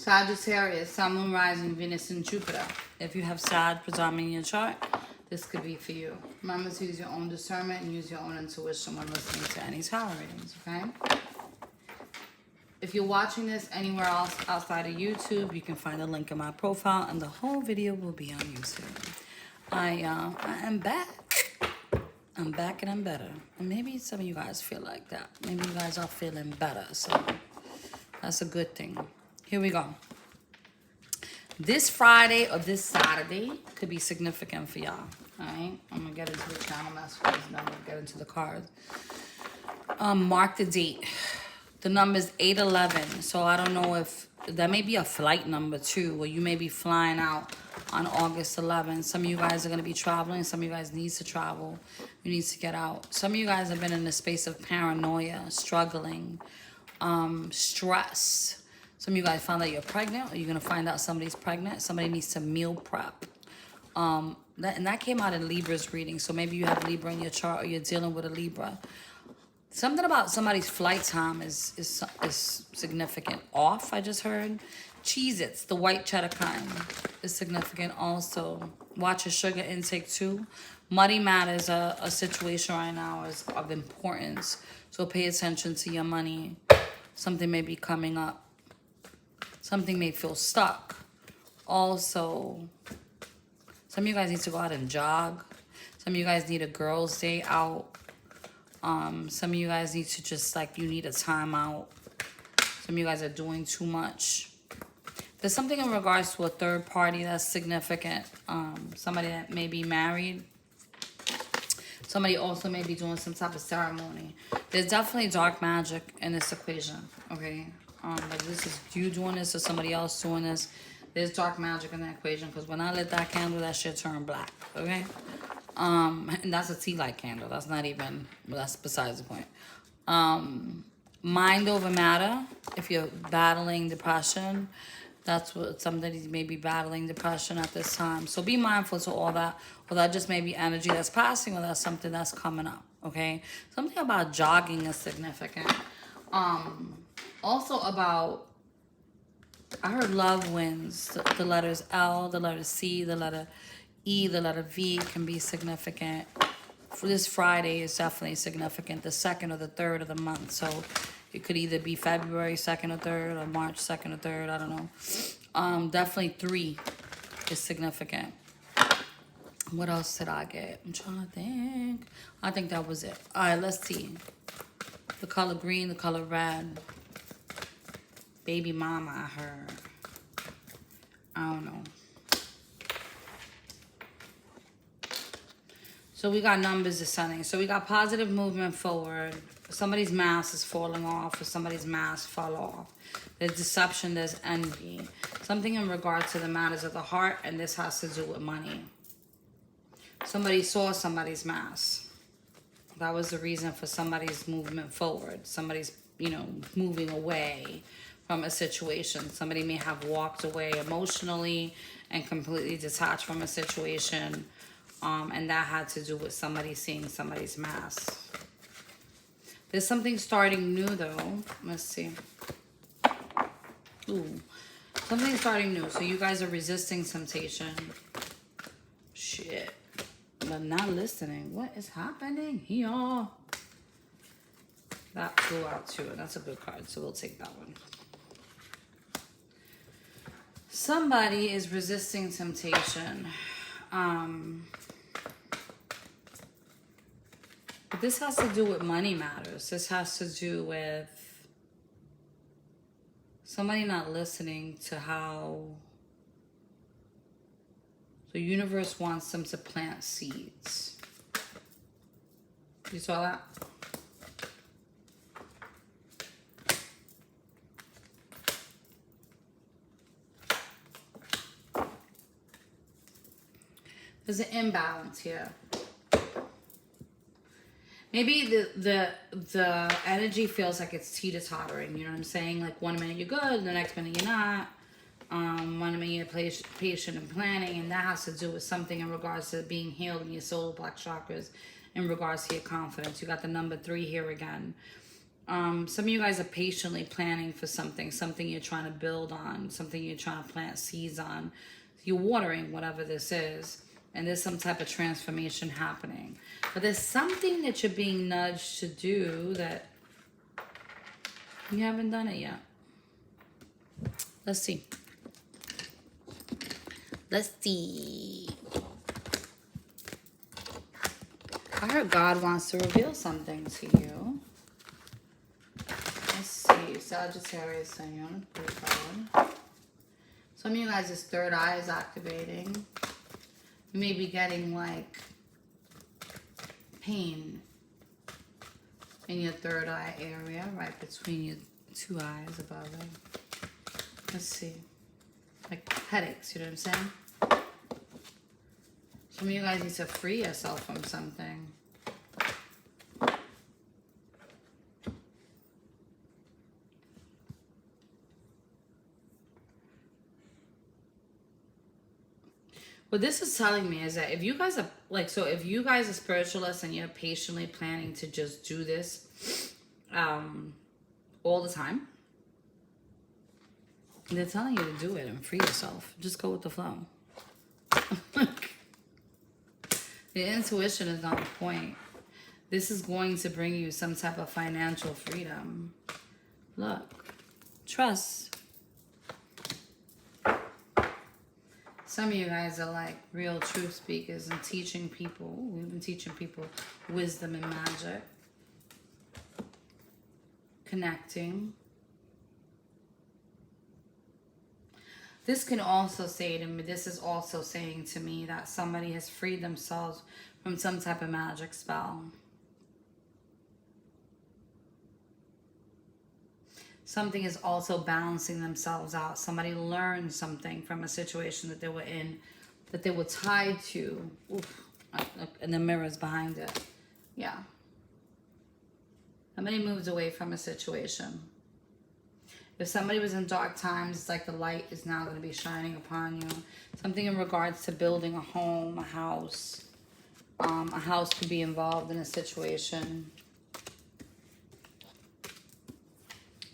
Sagittarius, Sun, Moon, Rising, Venus, and Jupiter. If you have Sag predominant in your chart, this could be for you. Remember to use your own discernment and use your own intuition when listening to any tarot readings, okay? If you're watching this anywhere else outside of YouTube, you can find a link in my profile, and the whole video will be on YouTube. I am back. I'm back and I'm better. And maybe some of you guys feel like that. Maybe you guys are feeling better, so that's a good thing. Here we go. This Friday or this Saturday could be significant for y'all. Alright? I'm going to get into the channel messages and then we'll get into the cards. Mark the date. The number is 811. So I don't know if that may be a flight number too, or you may be flying out on August 11th. Some of you guys are going to be traveling. Some of you guys need to travel. You need to get out. Some of you guys have been in a space of paranoia, struggling, stress. Some of you guys found out you're pregnant, or you're going to find out somebody's pregnant. Somebody needs to meal prep. And that came out in Libra's reading. So maybe you have Libra in your chart, or you're dealing with a Libra. Something about somebody's flight time is significant. Off, I just heard. Cheez-Its, the white cheddar kind, is significant also. Watch your sugar intake too. Money matters. A situation right now is of importance. So pay attention to your money. Something may be coming up. Something may feel stuck. Also, some of you guys need to go out and jog. Some of you guys need a girls' day out. Some of you guys need to just, like, you need a timeout. Some of you guys are doing too much. There's something in regards to a third party that's significant. Somebody that may be married. Somebody also may be doing some type of ceremony. There's definitely dark magic in this equation, okay? Like this is you doing this or somebody else doing this. There's dark magic in that equation, because when I lit that candle, that shit turned black, okay? And that's a tea light candle. That's not even, well, that's besides the point. Mind over matter. If you're battling depression, that's what somebody may be battling depression at this time. So be mindful to all that. Or that just may be energy that's passing, or that's something that's coming up, okay? Something about jogging is significant. Also about, I heard love wins. The letters L, the letter C, the letter E, the letter V can be significant. For this Friday is definitely significant. The 2nd or the 3rd of the month. So it could either be February 2nd or 3rd, or March 2nd or 3rd. I don't know. Definitely 3 is significant. What else did I get? I'm trying to think. I think that was it. All right, let's see. The color green, the color red. Baby mama, I heard. I don't know. So we got numbers descending. So we got positive movement forward. Somebody's mask is falling off, or somebody's mask fell off. There's deception, there's envy. Something in regard to the matters of the heart, and this has to do with money. Somebody saw somebody's mask. That was the reason for somebody's movement forward. Somebody's, moving away from a situation. Somebody may have walked away emotionally and completely detached from a situation. And that had to do with somebody seeing somebody's mask. There's something starting new though. Let's see. Ooh. Something starting new. So you guys are resisting temptation. Shit. But not listening. What is happening here? That flew out too. And that's a good card. So we'll take that one. Somebody is resisting temptation. But this has to do with money matters. This has to do with somebody not listening to how the universe wants them to plant seeds. You saw that? There's an imbalance here. Maybe the energy feels like it's teeter-tottering, you know what I'm saying? Like 1 minute you're good, the next minute you're not. 1 minute you're patient and planning, and that has to do with something in regards to being healed in your solar black chakras, in regards to your confidence. You got the number 3 here again. Some of you guys are patiently planning for something you're trying to build on, something you're trying to plant seeds on. You're watering whatever this is, and there's some type of transformation happening. But there's something that you're being nudged to do that you haven't done it yet. Let's see. Let's see. I heard God wants to reveal something to you. Let's see. Sagittarius, Sun, God. Some of you guys' third eye is activating. You may be getting like pain in your third eye area, right between your two eyes above it. Let's see. Like headaches, you know what I'm saying? Some of you guys need to free yourself from something. What this is telling me is that if you guys are like, so if you guys are spiritualists and you're patiently planning to just do this all the time, they're telling you to do it and free yourself. Just go with the flow. Your intuition is on point. This is going to bring you some type of financial freedom. Look, trust. Some of you guys are like real truth speakers and teaching people. We've been teaching people wisdom and magic. Connecting. This can also say to me, this is also saying to me that somebody has freed themselves from some type of magic spell. Something is also balancing themselves out. Somebody learned something from a situation that they were in, that they were tied to. Oof, and the mirror's behind it. Yeah. Somebody moved away from a situation. If somebody was in dark times, it's like the light is now going to be shining upon you. Something in regards to building a home, a house. A house could be involved in a situation.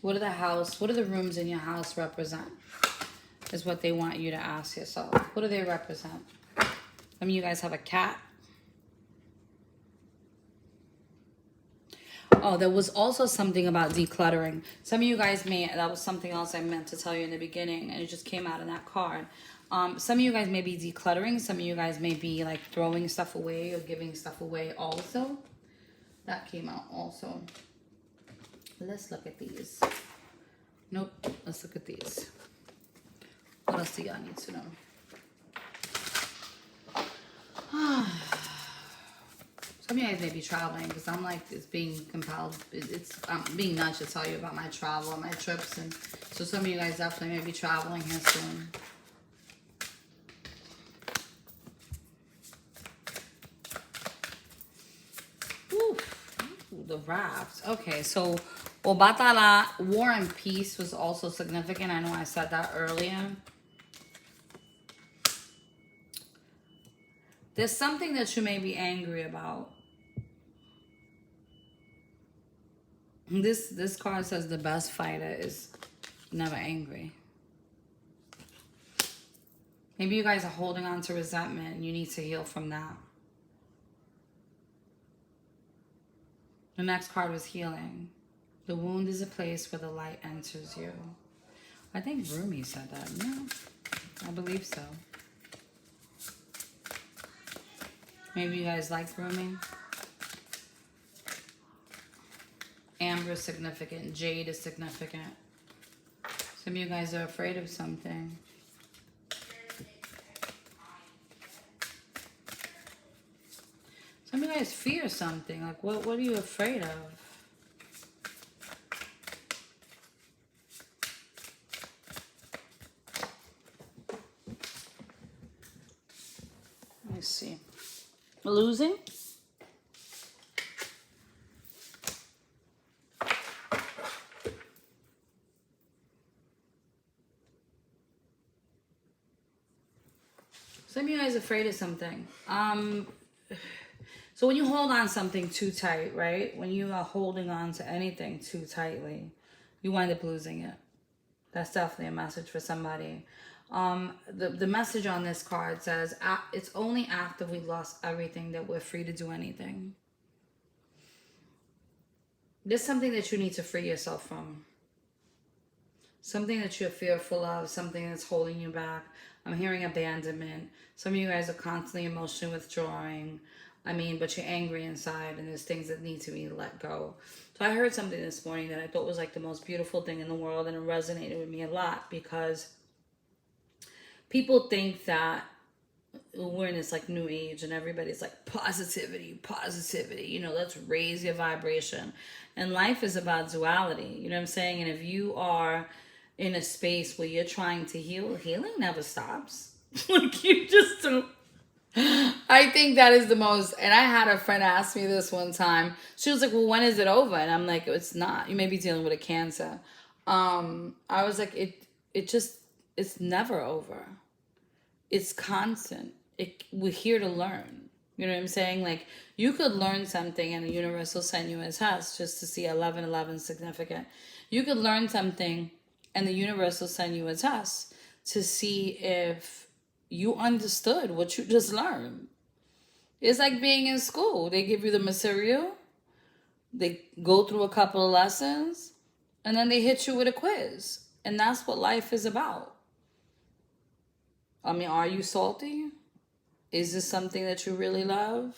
What do the rooms in your house represent? Is what they want you to ask yourself. What do they represent? Some of you guys have a cat. Oh, there was also something about decluttering. Some of you guys that was something else I meant to tell you in the beginning, and it just came out in that card. Some of you guys may be decluttering. Some of you guys may be like throwing stuff away or giving stuff away also. That came out also. Let's look at these. Nope. Let's look at these. What else do y'all need to know? Some of you guys may be traveling because I'm like, it's being compelled. I'm being nudged to tell you about my travel and my trips. And so some of you guys definitely may be traveling here soon. Ooh, the raft. Okay, so Obatala, War and Peace was also significant. I know I said that earlier. There's something that you may be angry about. This card says the best fighter is never angry. Maybe you guys are holding on to resentment and you need to heal from that. The next card was healing. The wound is a place where the light enters you. I think Rumi said that. No, I believe so. Maybe you guys like Rumi. Amber is significant. Jade is significant. Some of you guys are afraid of something. Some of you guys fear something. Like, what are you afraid of? Let me see. Losing? Some of you guys are afraid of something. So So when you hold on something too tight, right? When you are holding on to anything too tightly, you wind up losing it. That's definitely a message for somebody. The message on this card says, it's only after we lost everything that we're free to do anything. There's something that you need to free yourself from. Something that you're fearful of, something that's holding you back. I'm hearing abandonment. Some of you guys are constantly emotionally withdrawing. But you're angry inside, and there's things that need to be let go. So I heard something this morning that I thought was like the most beautiful thing in the world, and it resonated with me a lot, because people think that we're in this like new age and everybody's like positivity, let's raise your vibration. And life is about duality, you know what I'm saying? And if you are in a space where you're trying to heal, healing never stops. Like, you just don't. I think that is the most, and I had a friend ask me this one time. She was like, well, when is it over? And I'm like, it's not. You may be dealing with a cancer. I was like, it's never over. It's constant. We're here to learn. You know what I'm saying? Like, you could learn something and the universe will send you a test just to see 1111 significant. You could learn something and the universe will send you a test to see if you understood what you just learned. It's like being in school. They give you the material, they go through a couple of lessons, and then they hit you with a quiz. And that's what life is about. Are you salty? Is this something that you really love?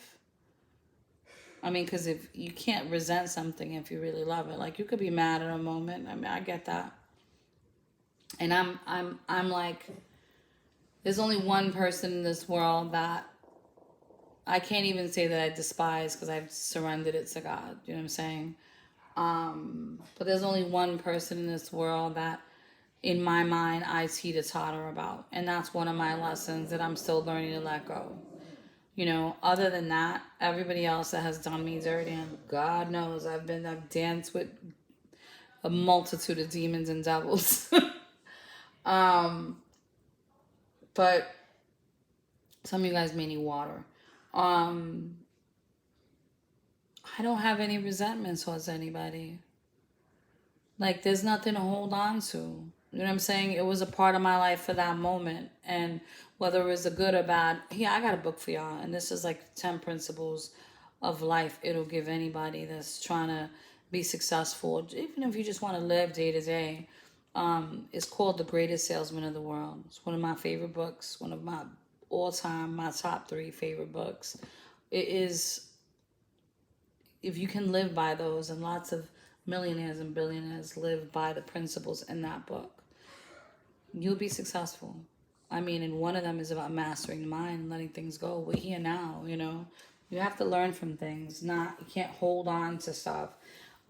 Because if you can't resent something if you really love it, like, you could be mad at a moment. I get that. And I'm like, there's only one person in this world that I can't even say that I despise, because I've surrendered it to God. You know what I'm saying? But there's only one person in this world that, in my mind, I teeter-totter about. And that's one of my lessons that I'm still learning to let go. Other than that, everybody else that has done me dirty, and God knows I've danced with a multitude of demons and devils. But some of you guys may need water. I don't have any resentment towards anybody. Like, there's nothing to hold on to. You know what I'm saying? It was a part of my life for that moment. And whether it was a good or bad, I got a book for y'all. And this is like 10 principles of life it'll give anybody that's trying to be successful. Even if you just want to live day to day. It's called The Greatest Salesman of the World. It's one of my favorite books. One of my all-time, my top 3 favorite books. It is, if you can live by those, and lots of millionaires and billionaires live by the principles in that book, you'll be successful. And one of them is about mastering the mind and letting things go. We're here now, You have to learn from things. You can't hold on to stuff.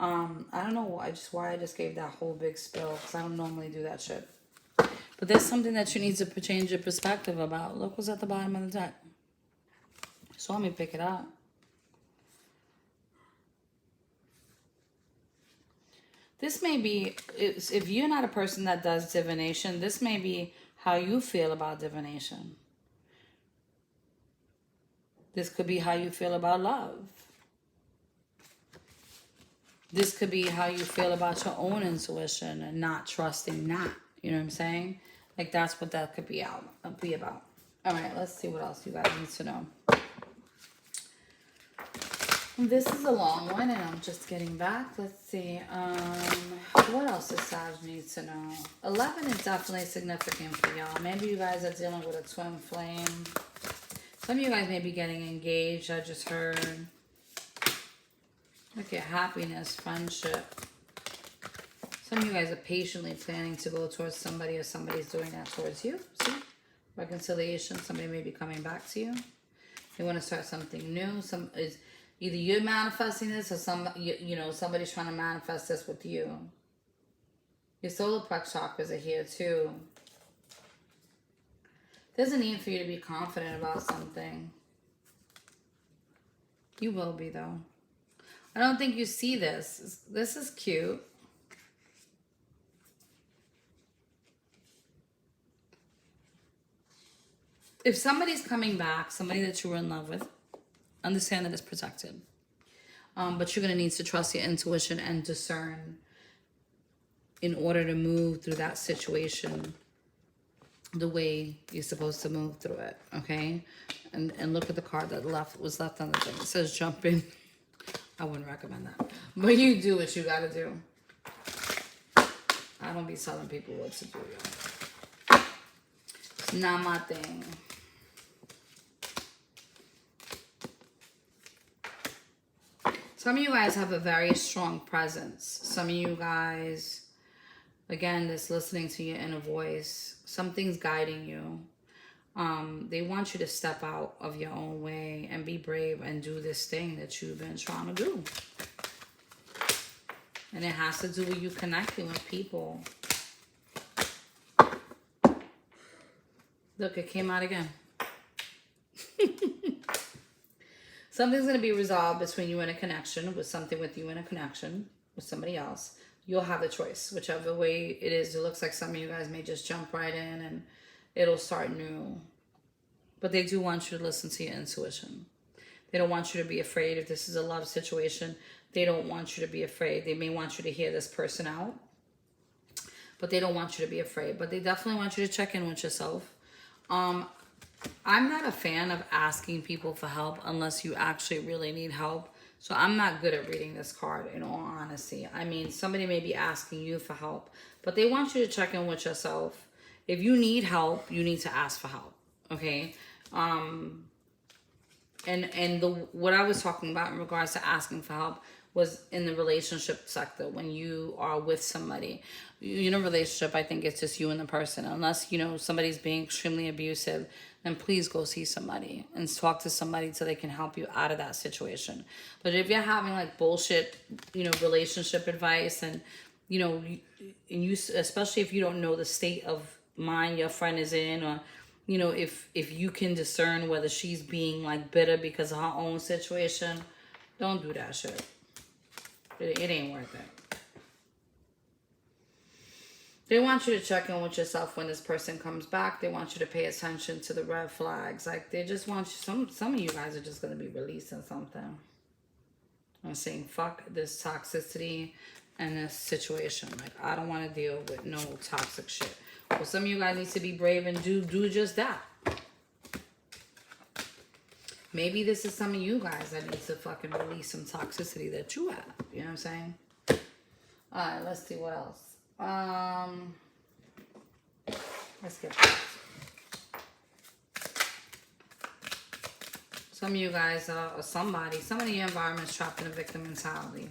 I don't know why I just gave that whole big spill, because I don't normally do that shit. But there's something that you need to change your perspective about. Look what's at the bottom of the deck. So let me pick it up. This may be, if you're not a person that does divination, this may be how you feel about divination. This could be how you feel about love. This could be how you feel about your own intuition and not trusting that. You know what I'm saying? Like, that's what that could be about. All right, let's see what else you guys need to know. This is a long one, and I'm just getting back. Let's see. What else does Sag need to know? 11 is definitely significant for y'all. Maybe you guys are dealing with a twin flame. Some of you guys may be getting engaged. I just heard. Look at happiness, friendship. Some of you guys are patiently planning to go towards somebody, or somebody's doing that towards you. See? Reconciliation. Somebody may be coming back to you. They want to start something new. Either you're manifesting this, or somebody's trying to manifest this with you. Your solar plex chakras are here too. There's a need for you to be confident about something. You will be, though. I don't think you see this. This is cute. If somebody's coming back, somebody that you were in love with, Understand that it's protected. But you're going to need to trust your intuition and discern in order to move through that situation the way you're supposed to move through it, okay? And look at the card that was left on the thing. It says jump in. I wouldn't recommend that. But you do what you got to do. I don't be telling people what to do, y'all. It's not my thing. Some of you guys have a very strong presence. Some of you guys, again, that's listening to your inner voice. Something's guiding you. They want you to step out of your own way and be brave and do this thing that you've been trying to do. And it has to do with you connecting with people. Look, it came out again. Something's going to be resolved between you and a connection, with something with you and a connection with somebody else. You'll have the choice, whichever way it is. It looks like some of you guys may just jump right in and it'll start new. But they do want you to listen to your intuition. They don't want you to be afraid if this is a love situation. They don't want you to be afraid. They may want you to hear this person out, but they don't want you to be afraid. But they definitely want you to check in with yourself. I'm not a fan of asking people for help unless you actually really need help. So I'm not good at reading this card, in all honesty. I mean, somebody may be asking you for help, but they want you to check in with yourself. If you need help, you need to ask for help, okay? What I was talking about in regards to asking for help was in the relationship sector. When you are with somebody, in a relationship, I think it's just you and the person. Unless, somebody's being extremely abusive, then please go see somebody and talk to somebody so they can help you out of that situation. But if you're having like bullshit, relationship advice and you, especially if you don't know the state of mind your friend is in, or if you can discern whether she's being like bitter because of her own situation, don't do that shit. It ain't worth it. They want you to check in with yourself when this person comes back. They want you to pay attention to the red flags. Like, they just want you, some of you guys are just going to be releasing something. I'm saying fuck this toxicity and this situation. Like, I don't want to deal with no toxic shit. Well, some of you guys need to be brave and do just that. Maybe this is some of you guys that need to fucking release some toxicity that you have. You know what I'm saying? Alright, let's see what else. Let's get this. Some of you guys or somebody in your environment's trapped in a victim mentality.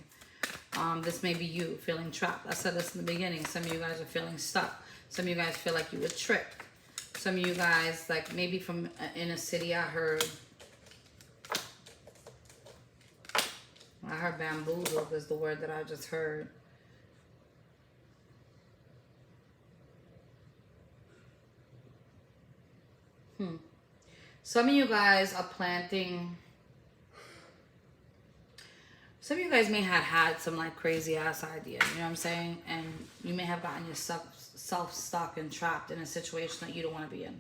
This may be you feeling trapped. I said this in the beginning. Some of you guys are feeling stuck. Some of you guys feel like you were tricked. Some of you guys, like maybe from inner city, I heard bamboozled is the word that I just heard. Some of you guys are planting. Some of you guys may have had some like crazy ass idea, you know what I'm saying? And you may have gotten yourself stuck and trapped in a situation that you don't want to be in.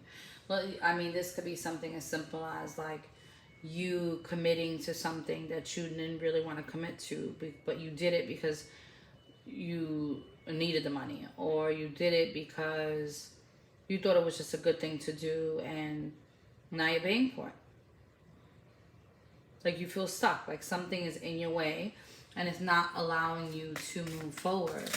Well, I mean, this could be something as simple as like you committing to something that you didn't really want to commit to, but you did it because you needed the money, or you did it because you thought it was just a good thing to do, and now you're paying for it. Like you feel stuck, like something is in your way and it's not allowing you to move forward.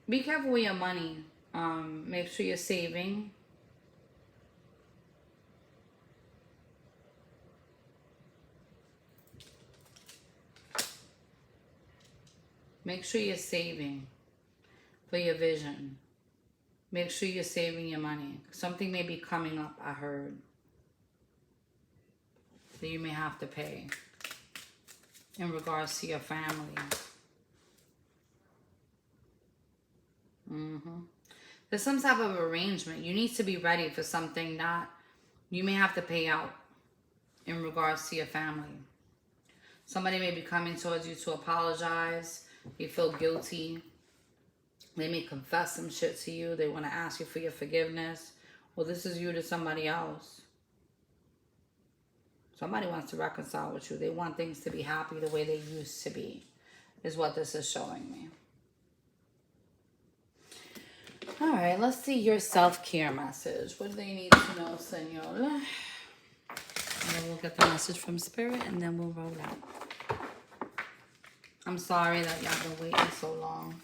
Be careful with your money. Make sure you're saving. Make sure you're saving for your vision. Make sure you're saving your money. Something may be coming up, I heard, that you may have to pay in regards to your family. There's some type of arrangement. You need to be ready for something that you may have to pay out in regards to your family. Somebody may be coming towards you to apologize, You feel guilty. They may confess some shit to you. They want to ask you for your forgiveness. Well, this is you to somebody else. Somebody wants to reconcile with you. They want things to be happy the way they used to be, is what this is showing me. All right, let's see your self-care message. What do they need to know, Senor? And then we'll get the message from Spirit, and then we'll roll out. I'm sorry that y'all been waiting so long.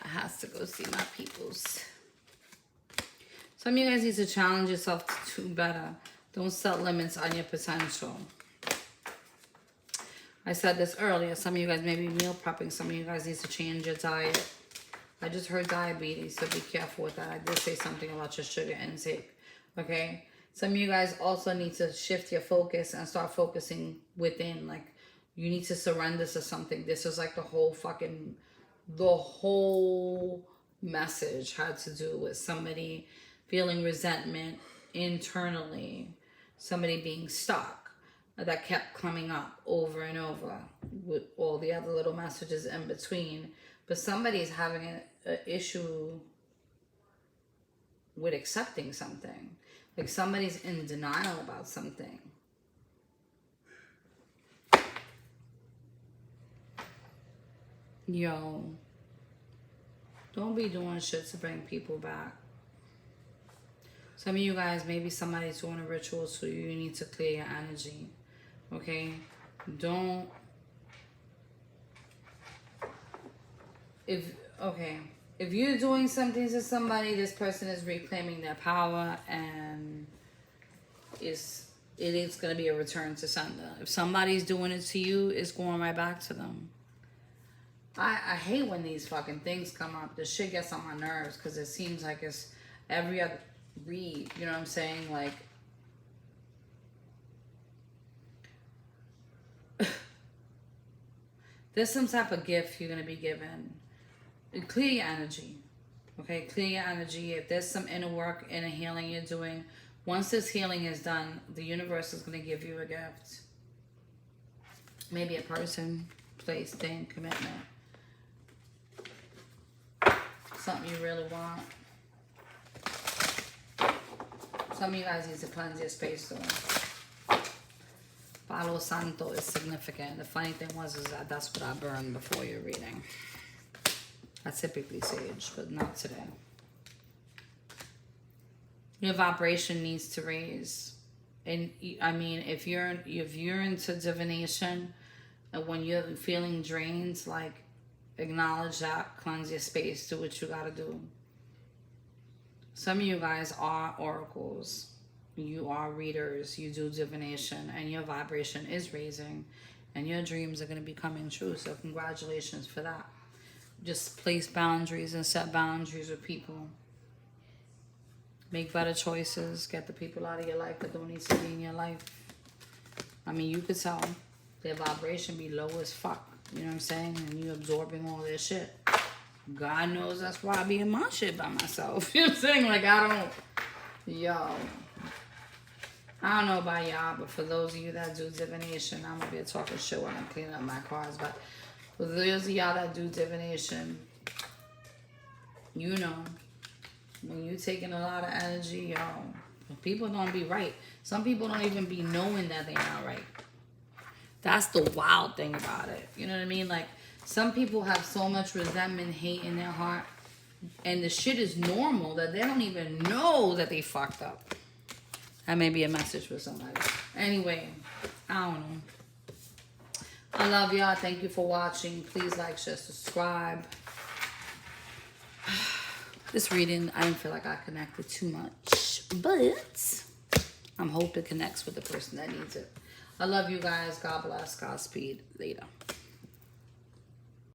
I have to go see my peoples. Some of you guys need to challenge yourself to do better. Don't set limits on your potential. I said this earlier. Some of you guys may be meal prepping. Some of you guys need to change your diet. I just heard diabetes, so be careful with that. I did say something about your sugar intake, okay? Some of you guys also need to shift your focus and start focusing within. Like, you need to surrender to something. This is like the whole message had to do with somebody feeling resentment internally. Somebody being stuck. That kept coming up over and over with all the other little messages in between. But somebody's having an issue with accepting something. Like somebody's in denial about something. Yo, don't be doing shit to bring people back. Some of you guys, maybe somebody's doing a ritual, so you need to clear your energy. Okay? If you're doing something to somebody, this person is reclaiming their power, and it is going to be a return to sender. If somebody's doing it to you, it's going right back to them. I hate when these fucking things come up. This shit gets on my nerves because it seems like it's every other read. You know what I'm saying? Like, there's some type of gift you're going to be given. Clear your energy. Okay? Clear your energy. If there's some inner work, inner healing you're doing, once this healing is done, the universe is going to give you a gift. Maybe a person, place, thing, commitment. Something you really want. Some of you guys need to cleanse your space though. Palo Santo is significant. The funny thing is that that's what I burned before your reading. I typically sage, but not today. Your vibration needs to raise. And I mean, if you're into divination, and when you're feeling drained, like, acknowledge that, cleanse your space, do what you gotta do. Some of you guys are oracles. You are readers. You do divination, and your vibration is raising, and your dreams are going to be coming true. So congratulations for that. Just place boundaries and set boundaries with people. Make better choices. Get the people out of your life that don't need to be in your life. I mean, you could tell their vibration be low as fuck. You know what I'm saying? And you absorbing all this shit. God knows that's why I be in my shit by myself. You know what I'm saying? Like, I don't know about y'all, but for those of you that do divination, I'm going to be talking shit when I'm cleaning up my cards. But for those of y'all that do divination, you know, when you taking a lot of energy, people don't be right. Some people don't even be knowing that they're not right. That's the wild thing about it. You know what I mean? Like, some people have so much resentment, hate in their heart, and the shit is normal that they don't even know that they fucked up. That may be a message for somebody. Anyway, I don't know. I love y'all. Thank you for watching. Please like, share, subscribe. This reading, I didn't feel like I connected too much, but I'm hoping it connects with the person that needs it. I love you guys. God bless. Godspeed. Later.